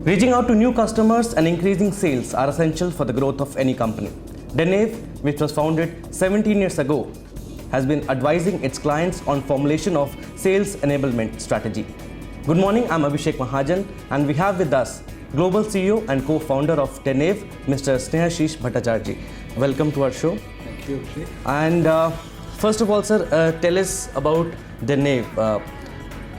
Reaching out to new customers and increasing sales are essential for the growth of any company. Denave, which was founded 17 years ago, has been advising its clients on formulation of sales enablement strategy. Good morning, I'm Abhishek Mahajan, and we have with us Global CEO and Co-Founder of Denave, Mr. Snehashish Bhattacharjee. Welcome to our show. Thank you, Abhishek. And first of all, sir, tell us about Denave.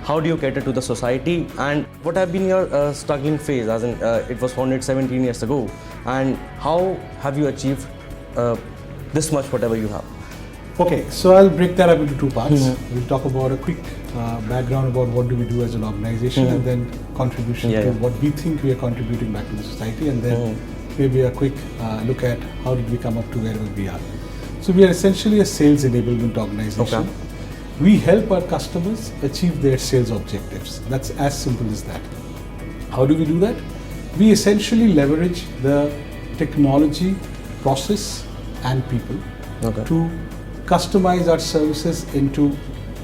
How do you cater to the society, and what have been your struggling phase, as in it was founded 17 years ago, and how have you achieved this much, whatever you have? Okay, so I'll break that up into two parts. We'll talk about a quick background about what do we do as an organization, and then contribution to what we think we are contributing back to the society, and then maybe a quick look at how did we come up to wherever we are. So we are essentially a sales enablement organization. Okay. We help our customers achieve their sales objectives. That's as simple as that. How do we do that? We essentially leverage the technology, process, and people to customize our services into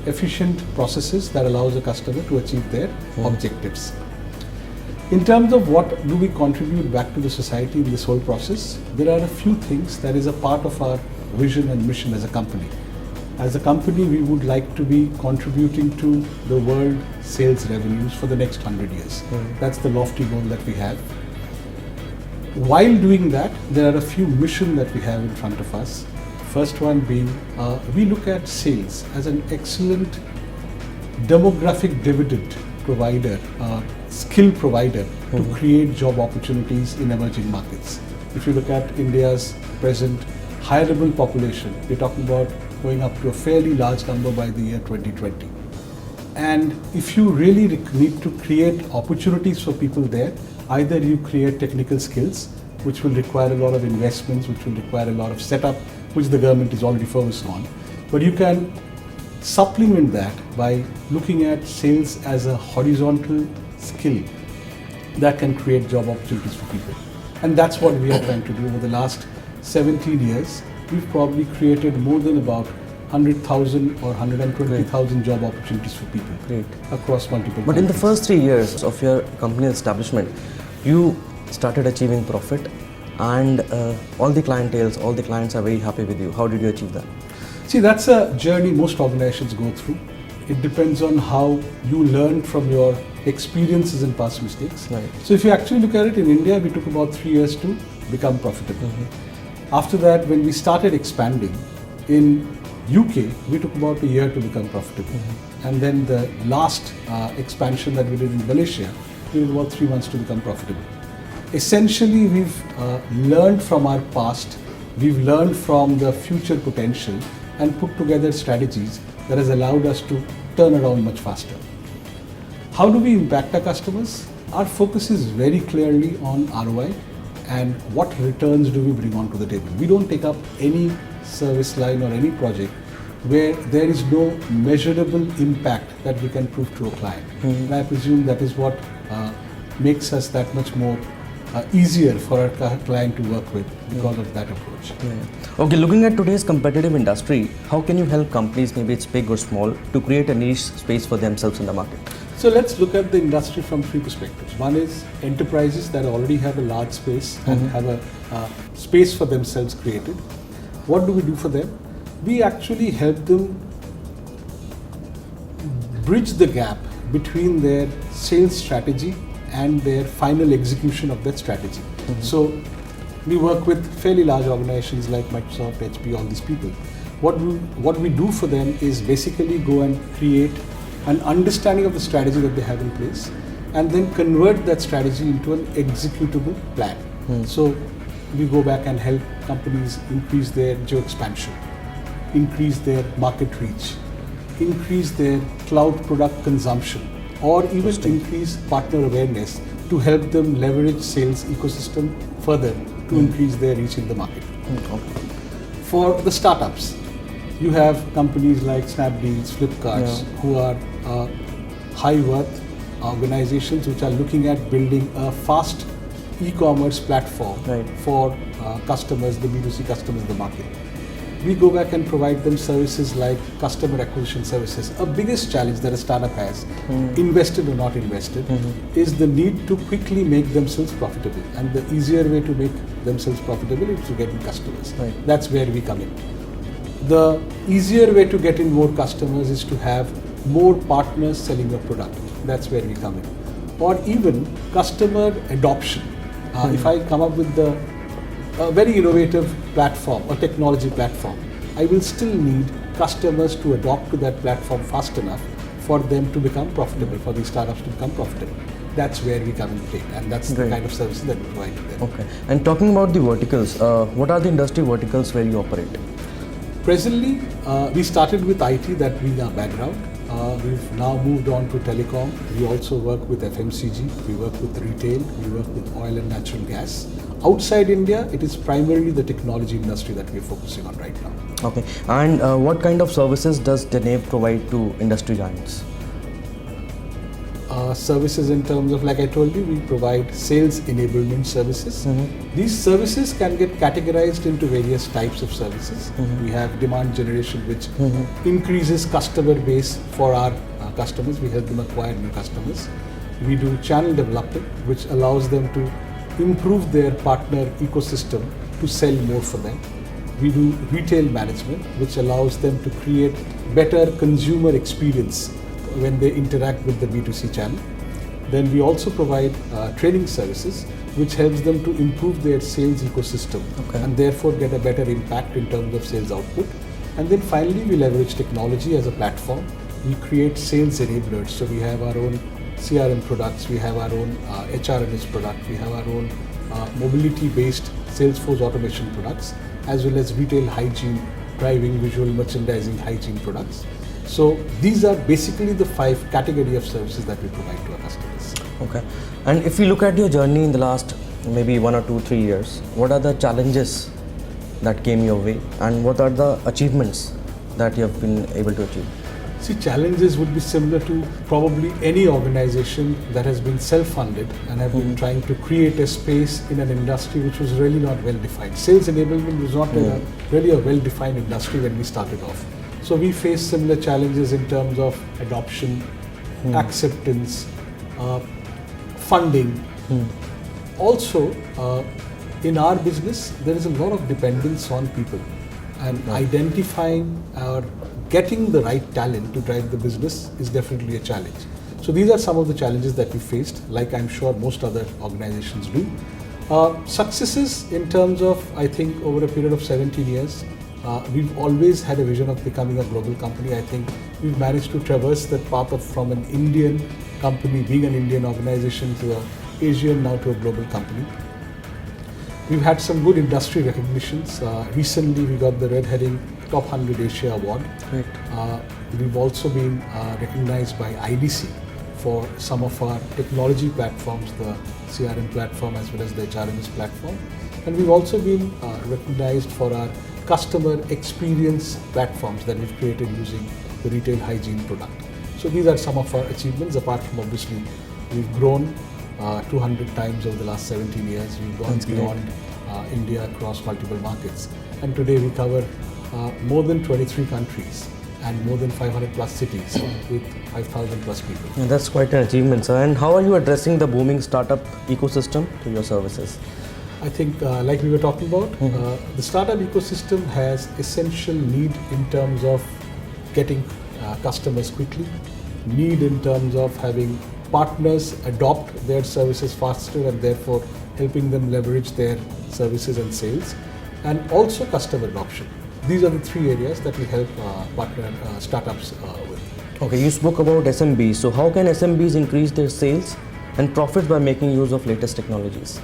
efficient processes that allows a customer to achieve their objectives. In terms of what do we contribute back to the society in this whole process, there are a few things that is a part of our vision and mission as a company. As a company, we would like to be contributing to the world sales revenues for the next 100 years. That's the lofty goal that we have. While doing that, there are a few missions that we have in front of us. First one being, we look at sales as an excellent demographic dividend provider, skill provider to create job opportunities in emerging markets. If you look at India's present hireable population, we're talking about going up to a fairly large number by the year 2020. And if you really need to create opportunities for people there, either you create technical skills, which will require a lot of investments, which will require a lot of setup, which the government is already focused on. But you can supplement that by looking at sales as a horizontal skill that can create job opportunities for people. And that's what we are trying to do. Over the last 17 years, we've probably created more than about 100,000 or 120,000 job opportunities for people across multiple But countries. in the first 3 years of your company establishment, you started achieving profit, and all the clients are very happy with you. How did you achieve that? See, that's a journey most organizations go through. It depends on how you learn from your experiences and past mistakes. Right. So if you actually look at it, in India, we took about 3 years to become profitable. After that, when we started expanding, in UK, we took about a year to become profitable. And then the last expansion that we did in Malaysia, we did about 3 months to become profitable. Essentially, we've learned from our past, we've learned from the future potential, and put together strategies that has allowed us to turn around much faster. How do we impact our customers? Our focus is very clearly on ROI and what returns do we bring onto the table. We don't take up any service line or any project where there is no measurable impact that we can prove to a client. And I presume that is what makes us that much more easier for our client to work with because of that approach. Okay, looking at today's competitive industry, how can you help companies, maybe it's big or small, to create a niche space for themselves in the market? So let's look at the industry from three perspectives. One is enterprises that already have a large space and have a space for themselves created. What do we do for them? We actually help them bridge the gap between their sales strategy and their final execution of that strategy. So we work with fairly large organizations like Microsoft, HP, all these people. What we do for them is basically go and create an understanding of the strategy that they have in place, and then convert that strategy into an executable plan. So we go back and help companies increase their geo-expansion, increase their market reach, increase their cloud product consumption, or even increase partner awareness to help them leverage sales ecosystem further to increase their reach in the market. For the startups, you have companies like Snapdeals, Flipkarts, who are high worth organizations which are looking at building a fast e-commerce platform for customers, the B2C customers in the market. we go back and provide them services like customer acquisition services. A biggest challenge that a startup has, invested or not invested, is the need to quickly make themselves profitable. And the easier way to make themselves profitable is to get in customers. Right. That's where we come in. The easier way to get in more customers is to have more partners selling your product. That's where we come in. Or even customer adoption. If I come up with a very innovative platform or technology platform, I will still need customers to adopt to that platform fast enough for them to become profitable, for these startups to become profitable. That's where we come in play, and that's the kind of services that we provide to them. Okay. And talking about the verticals, what are the industry verticals where you operate? Presently, we started with IT, that being our background. We've now moved on to telecom. We also work with FMCG, we work with retail, we work with oil and natural gas. Outside India, it is primarily the technology industry that we're focusing on right now. Okay. And what kind of services does Denave provide to industry giants? Services in terms of, like I told you, we provide sales enablement services. These services can get categorized into various types of services. We have demand generation, which increases customer base for our customers. We help them acquire new customers. We do channel development, which allows them to improve their partner ecosystem to sell more for them. We do retail management, which allows them to create better consumer experience when they interact with the B2C channel. Then we also provide training services, which helps them to improve their sales ecosystem and therefore get a better impact in terms of sales output. And then finally, we leverage technology as a platform. We create sales enablers. So we have our own CRM products, we have our own HRMS product, we have our own mobility-based Salesforce automation products, as well as retail hygiene, driving, visual merchandising, hygiene products. So these are basically the 5 category of services that we provide to our customers. Okay. And if you look at your journey in the last maybe 1 or 2, 3 years, what are the challenges that came your way and what are the achievements that you have been able to achieve? See, challenges would be similar to probably any organization that has been self-funded and have been trying to create a space in an industry which was really not well defined. Sales enablement was not really a well-defined industry when we started off. So we face similar challenges in terms of adoption, acceptance, funding. Also, in our business, there is a lot of dependence on people, and identifying or getting the right talent to drive the business is definitely a challenge. So these are some of the challenges that we faced, like I'm sure most other organizations do. Successes in terms of, I think, over a period of 17 years, we've always had a vision of becoming a global company. I think we've managed to traverse that path of from an Indian company, being an Indian organization, to an Asian, now to a global company. We've had some good industry recognitions. Recently, we got the Red Herring Top 100 Asia Award. Right. We've also been recognized by IDC for some of our technology platforms, the CRM platform as well as the HRMS platform. And we've also been recognized for our customer experience platforms that we've created using the retail hygiene product. So these are some of our achievements, apart from obviously we've grown 200 times over the last 17 years. We've gone beyond India across multiple markets. And today we cover more than 23 countries and more than 500 plus cities with 5,000 plus people. Yeah, that's quite an achievement, sir. And how are you addressing the booming startup ecosystem to your services? I think, like we were talking about, the startup ecosystem has essential need in terms of getting customers quickly, need in terms of having partners adopt their services faster and therefore helping them leverage their services and sales, and also customer adoption. These are the 3 areas that we help partner startups with. Okay, you spoke about SMBs. So how can SMBs increase their sales and profits by making use of latest technologies?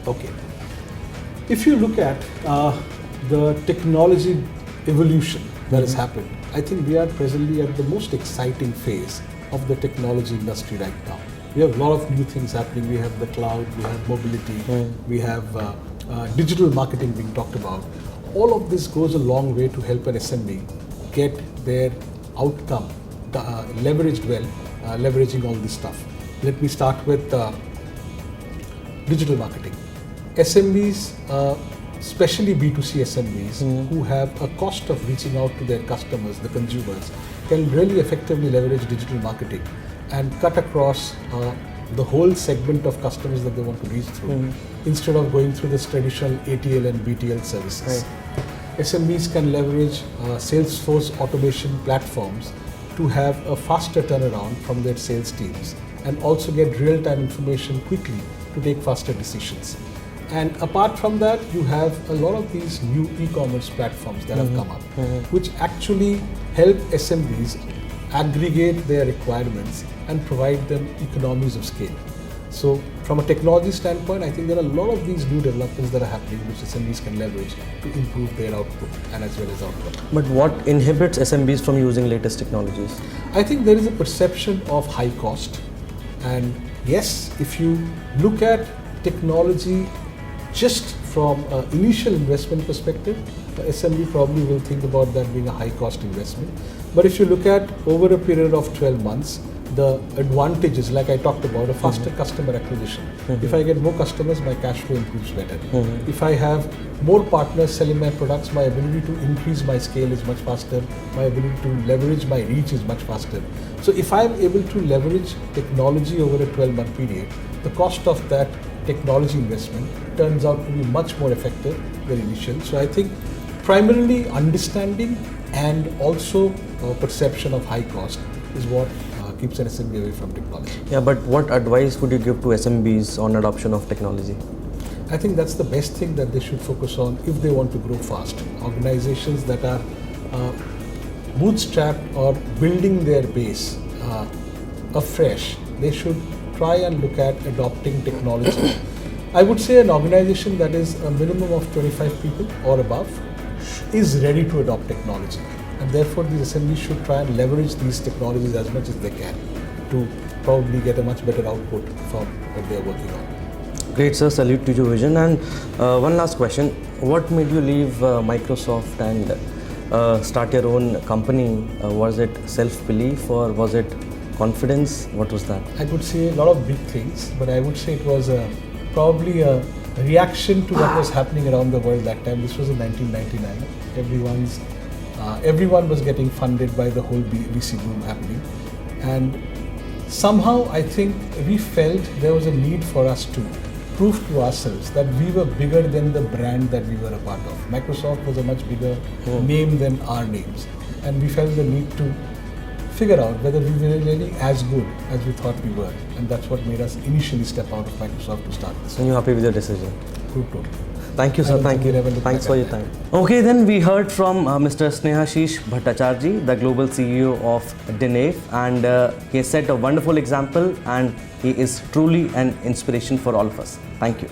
Okay. If you look at the technology evolution that has happened, I think we are presently at the most exciting phase of the technology industry right now. We have a lot of new things happening. We have the cloud, we have mobility, we have digital marketing being talked about. All of this goes a long way to help an SMB get their outcome leveraged well, leveraging all this stuff. Let me start with digital marketing. SMBs especially B2C SMBs who have a cost of reaching out to their customers, the consumers, can really effectively leverage digital marketing and cut across the whole segment of customers that they want to reach through instead of going through this traditional ATL and BTL services. SMBs can leverage Salesforce automation platforms to have a faster turnaround from their sales teams and also get real-time information quickly to take faster decisions. And apart from that, you have a lot of these new e-commerce platforms that have come up, which actually help SMBs aggregate their requirements and provide them economies of scale. So from a technology standpoint, I think there are a lot of these new developments that are happening which SMBs can leverage to improve their output and as well as output. But what inhibits SMBs from using latest technologies? I think there is a perception of high cost. And yes, if you look at technology just from an initial investment perspective, SMB probably will think about that being a high cost investment. But if you look at over a period of 12 months, the advantages, like I talked about, a faster customer acquisition. If I get more customers, my cash flow improves better. If I have more partners selling my products, my ability to increase my scale is much faster. My ability to leverage my reach is much faster. So if I'm able to leverage technology over a 12-month period, the cost of that technology investment turns out to be much more effective than initial. So I think primarily understanding and also perception of high cost is what keeps an SMB away from technology. Yeah, but what advice would you give to SMBs on adoption of technology? I think that's the best thing that they should focus on if they want to grow fast. Organizations that are bootstrapped or building their base afresh, they should try and look at adopting technology. I would say an organization that is a minimum of 25 people or above is ready to adopt technology. And therefore, these SMBs should try and leverage these technologies as much as they can to probably get a much better output from what they are working on. Great, sir. Salute to your vision. And one last question. What made you leave Microsoft and start your own company? Was it self-belief or was it confidence? What was that? I could say a lot of big things, but I would say it was probably a reaction to what was happening around the world that time. This was in 1999. Everyone was getting funded by the whole VC boom happening, and somehow I think we felt there was a need for us to prove to ourselves that we were bigger than the brand that we were a part of. Microsoft was a much bigger name than our names, and we felt the need to figure out whether we were really as good as we thought we were, and that's what made us initially step out of Microsoft to start this. And you're happy with your decision? Good, totally. Thank you, sir. Thank you. Thanks for your time. Okay, then we heard from Mr. Snehashish Bhattacharjee, the global CEO of Denave, and he set a wonderful example, and he is truly an inspiration for all of us. Thank you.